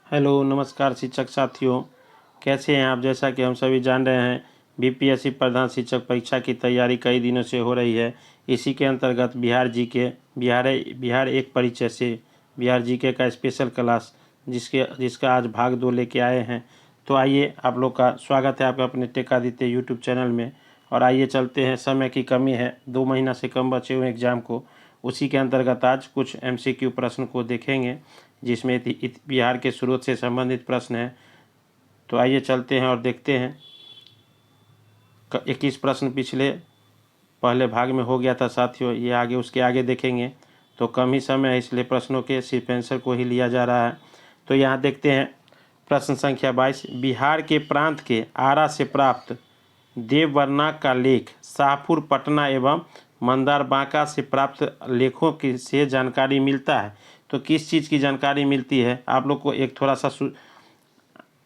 Hello नमस्कार शिक्षक साथियों, कैसे हैं आप। जैसा कि हम सभी जान रहे हैं, बीपीएससी प्रधान शिक्षक परीक्षा की तैयारी कई दिनों से हो रही है। इसी के अंतर्गत बिहार एक परिचय से बिहार जीके का स्पेशल क्लास जिसका आज भाग 2 लेके आए हैं। तो आइए, आप लोग का स्वागत है आपका अपने टेकादित्य यूट्यूब चैनल में। और आइए चलते हैं, समय की कमी है, 2 महीना से कम बचे हुए एग्ज़ाम को। उसी के अंतर्गत आज कुछ एमसीक्यू प्रश्न को देखेंगे, जिसमें बिहार के स्रोत से संबंधित प्रश्न हैं। तो आइए चलते हैं और देखते हैं। 21 प्रश्न पहले भाग में हो गया था साथियों, ये आगे उसके आगे देखेंगे। तो कम ही समय है, इसलिए प्रश्नों के सिर्फ आंसर को ही लिया जा रहा है। तो यहाँ देखते हैं प्रश्न संख्या 22। बिहार के प्रांत के आरा से प्राप्त देवबर्मा का लेख शाहपुर पटना एवं मंदार बांका से प्राप्त लेखों की से जानकारी मिलता है। तो किस चीज़ की जानकारी मिलती है, आप लोग को एक थोड़ा सा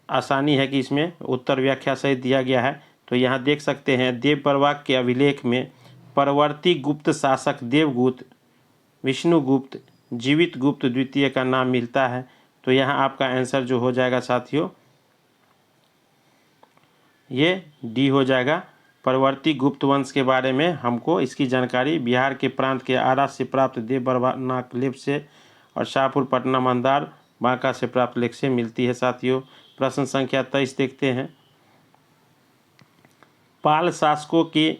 आसानी है कि इसमें उत्तर व्याख्या सहित दिया गया है। तो यहाँ देख सकते हैं, देवबर्मा के अभिलेख में परवर्ती गुप्त शासक देवगुप्त, विष्णुगुप्त, जीवित गुप्त द्वितीय का नाम मिलता है। तो यहाँ आपका आंसर जो हो जाएगा साथियों, ये डी हो जाएगा। परवर्ती गुप्त वंश के बारे में हमको इसकी जानकारी बिहार के प्रांत के आरा से प्राप्त देवबर्मा लेख से और शाहपुर पटना मंदार बांका से प्राप्त लेख से मिलती है साथियों। प्रश्न संख्या 23 देखते हैं। पाल शासकों के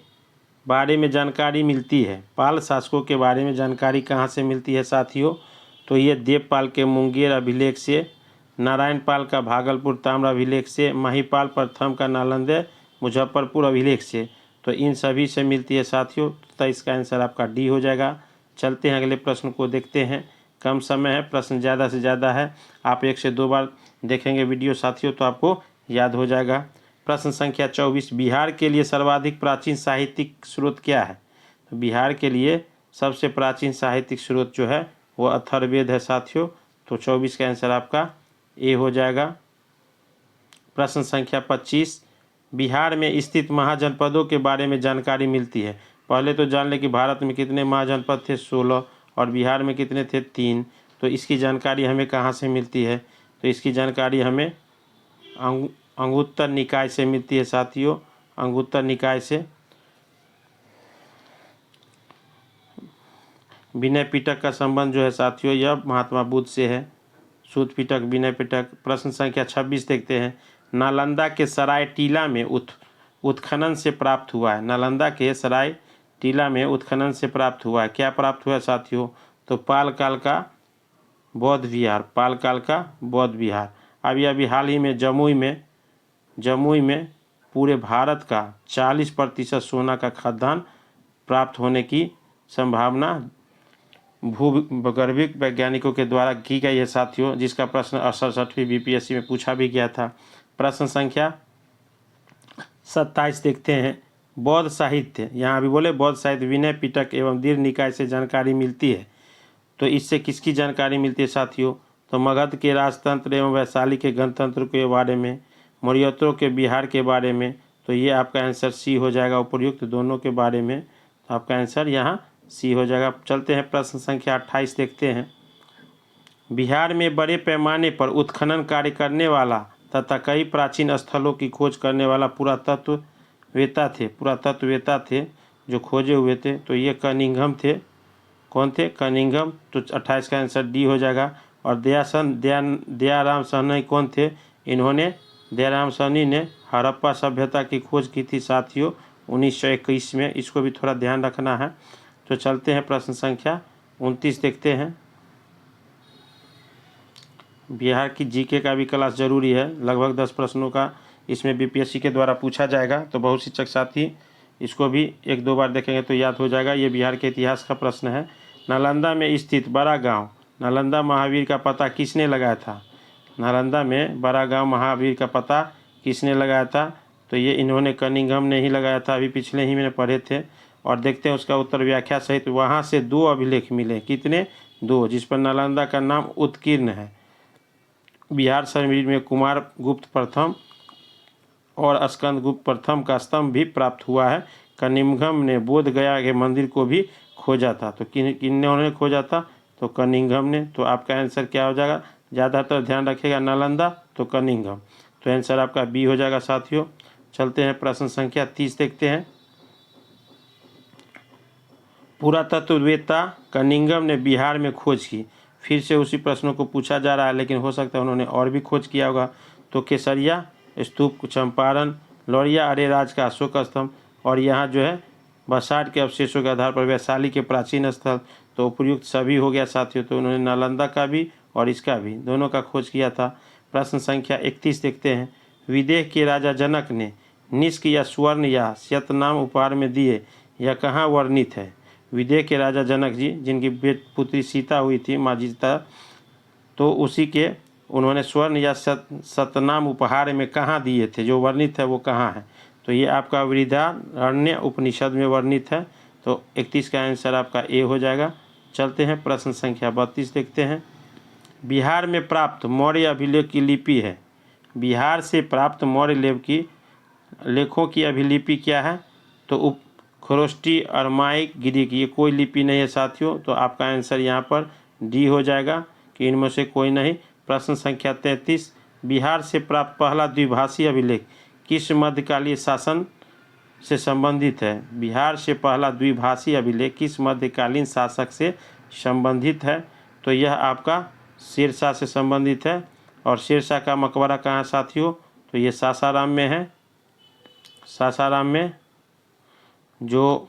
बारे में जानकारी मिलती है। पाल शासकों के बारे में जानकारी कहाँ से मिलती है साथियों? तो ये देवपाल के मुंगेर अभिलेख से, नारायण पाल का भागलपुर ताम्र अभिलेख से, महिपाल प्रथम का नालंदा मुजफ्फरपुर अभिलेख से। तो इन सभी से मिलती है साथियों। तो इसका आंसर आपका डी हो जाएगा। चलते हैं अगले प्रश्न को देखते हैं। कम समय है, प्रश्न ज़्यादा से ज़्यादा है, आप 1 से 2 बार देखेंगे वीडियो साथियों तो आपको याद हो जाएगा। प्रश्न संख्या 24। बिहार के लिए सर्वाधिक प्राचीन साहित्यिक स्रोत क्या है? तो बिहार के लिए सबसे प्राचीन साहित्यिक स्रोत जो है वो अथर्ववेद है साथियों। तो 24 का आंसर आपका ए हो जाएगा। प्रश्न संख्या 25। बिहार में स्थित महाजनपदों के बारे में जानकारी मिलती है। पहले तो जान लें कि भारत में कितने महाजनपद थे, 16, और बिहार में कितने थे, 3। तो इसकी जानकारी हमें कहाँ से मिलती है? तो इसकी जानकारी हमें अंगुत्तर निकाय से मिलती है साथियों। अंगुत्तर निकाय से विनय पिटक का संबंध जो है साथियों, यह महात्मा बुद्ध से है। सूत पिटक, विनय पिटक। प्रश्न संख्या 26 देखते हैं। नालंदा के सराय टीला में उत्खनन से प्राप्त हुआ है। नालंदा के सराय टीला में उत्खनन से प्राप्त हुआ है। क्या प्राप्त हुआ साथियों? तो पाल काल का बौद्ध विहार। पाल काल का बौद्ध विहार। अभी हाल ही में जमुई में पूरे भारत का 40% सोना का खाद्यान्न प्राप्त होने की संभावना भूगर्भिक वैज्ञानिकों के द्वारा की गई है साथियों, जिसका प्रश्न 68वीं बीपीएससी में पूछा भी गया था। प्रश्न संख्या 27 देखते हैं। बौद्ध साहित्य, यहाँ भी बोले बौद्ध साहित्य विनय पिटक एवं दीर्घ निकाय से जानकारी मिलती है। तो इससे किसकी जानकारी मिलती है साथियों? तो मगध के राजतंत्र एवं वैशाली के गणतंत्र के बारे में, मौर्योत्तरों के बिहार के बारे में। तो ये आपका आंसर सी हो जाएगा, उपर्युक्त दोनों के बारे में। तो आपका आंसर यहाँ सी हो जाएगा। चलते हैं प्रश्न संख्या 28 देखते हैं। बिहार में बड़े पैमाने पर उत्खनन कार्य करने वाला तथा कई प्राचीन स्थलों की खोज करने वाला पुरातत्ववेता थे जो खोजे हुए थे। तो ये कनिंघम थे। कौन थे? कनिंघम। तो 28 का आंसर डी हो जाएगा। और दयाराम साहनी कौन थे? दयाराम साहनी ने हड़प्पा सभ्यता की खोज की थी साथियों 1921 में। इसको भी थोड़ा ध्यान रखना है। तो चलते हैं प्रश्न संख्या 29 देखते हैं। बिहार की जीके का भी क्लास जरूरी है, लगभग 10 प्रश्नों का इसमें बीपीएससी के द्वारा पूछा जाएगा। तो बहुत शिक्षक साथी इसको भी 1-2 बार देखेंगे तो याद हो जाएगा। ये बिहार के इतिहास का प्रश्न है। नालंदा में स्थित बड़ा गांव नालंदा महावीर का पता किसने लगाया था? नालंदा में बड़ा गांव महावीर का पता किसने लगाया था? तो ये इन्होंने कनिंघम ने ही लगाया था, अभी पिछले ही मैंने पढ़े थे। और देखते हैं उसका उत्तर व्याख्या सहित। वहाँ से 2 अभिलेख मिले। कितने? 2, जिस पर नालंदा का नाम उत्कीर्ण है। बिहार शरीर में कुमार गुप्त प्रथम और स्कंद गुप्त प्रथम का स्तंभ भी प्राप्त हुआ है। कनिंघम ने बोध गया के मंदिर को भी खोजा था। तो किन्होंने खोजा था? तो कनिंघम ने। तो आपका आंसर क्या हो जाएगा? ज़्यादातर ध्यान रखिएगा नालंदा तो कनिंघम। तो आंसर आपका बी हो जाएगा साथियों। चलते हैं प्रश्न संख्या 30 देखते हैं। पुरातत्ववेत्ता कनिंघम ने बिहार में खोज की। फिर से उसी प्रश्नों को पूछा जा रहा है, लेकिन हो सकता है उन्होंने और भी खोज किया होगा। तो केसरिया स्तूप, चंपारण, लौरिया अरेराज का अशोक स्तंभ, और यहाँ जो है बसाठ के अवशेषों के आधार पर वैशाली के प्राचीन स्थल। तो उपयुक्त सभी हो गया साथियों। तो उन्होंने नालंदा का भी और इसका भी दोनों का खोज किया था। प्रश्न संख्या 31 देखते हैं। विदेह के राजा जनक ने निष्क या स्वर्ण या शतनाम उपहार में दिए, यह कहाँ वर्णित है? विदेह के राजा जनक जी, जिनकी पुत्री सीता हुई थी माँ सीता, तो उसी के उन्होंने स्वर्ण या शतनाम उपहार में कहाँ दिए थे, जो वर्णित है वो कहाँ है? तो ये आपका बृहदारण्यक उपनिषद में वर्णित है। तो 31 का आंसर आपका ए हो जाएगा। चलते हैं प्रश्न संख्या 32 देखते हैं। बिहार में प्राप्त मौर्य अभिलेख की लिपि है। बिहार से प्राप्त मौर्य लेखों की अभिलिपि क्या है? तो खरोष्टी, अरमाइक, गिरिक, ये कोई लिपि नहीं है साथियों। तो आपका आंसर यहाँ पर डी हो जाएगा कि इनमें से कोई नहीं। प्रश्न संख्या 33। बिहार से प्राप्त पहला द्विभाषी अभिलेख किस मध्यकालीन शासन से संबंधित है? बिहार से पहला द्विभाषी अभिलेख किस मध्यकालीन शासक से संबंधित है? तो यह आपका शेरशाह से संबंधित है। और शेरशाह का मकबरा कहाँ साथियों? तो ये सासाराम में है। सासाराम में, जो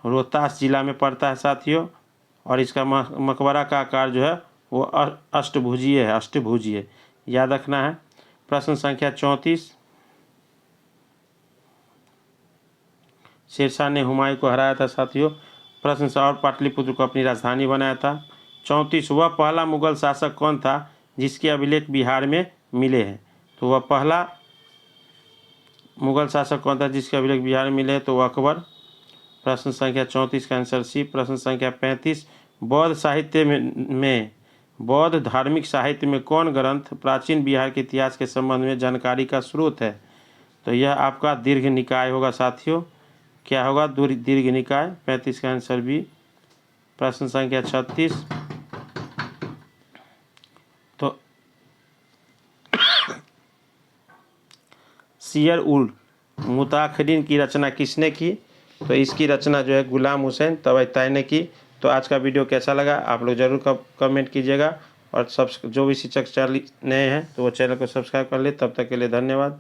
रोहतास जिला में पड़ता है साथियों। और इसका मकबरा का आकार जो है वो अष्टभुजीय है, अष्टभुजीय, याद रखना है। प्रश्न संख्या 34। शेरशाह ने हुमायूं को हराया था साथियों। प्रश्न से और पाटलिपुत्र को अपनी राजधानी बनाया था। 34। वह पहला मुगल शासक कौन था जिसके अभिलेख बिहार में मिले हैं? तो वह पहला मुगल शासक कौन था जिसके अभिलेख बिहार में मिले हैं? तो वह अकबर। प्रश्न संख्या 34 का आंसर सी। प्रश्न संख्या 35। बौद्ध साहित्य में बौद्ध धार्मिक साहित्य में कौन ग्रंथ प्राचीन बिहार के इतिहास के संबंध में जानकारी का स्रोत है? तो यह आपका दीर्घ निकाय होगा साथियों। क्या होगा? दीर्घ निकाय। 35 का आंसर बी। प्रश्न संख्या 36। तो सियर उल मुताखरीन की रचना किसने की? तो इसकी रचना जो है गुलाम हुसैन तबताई ने की। तो आज का वीडियो कैसा लगा आप लोग ज़रूर कमेंट कीजिएगा। और जो भी शिक्षक चैनल नए हैं तो वो चैनल को सब्सक्राइब कर ले। तब तक के लिए धन्यवाद।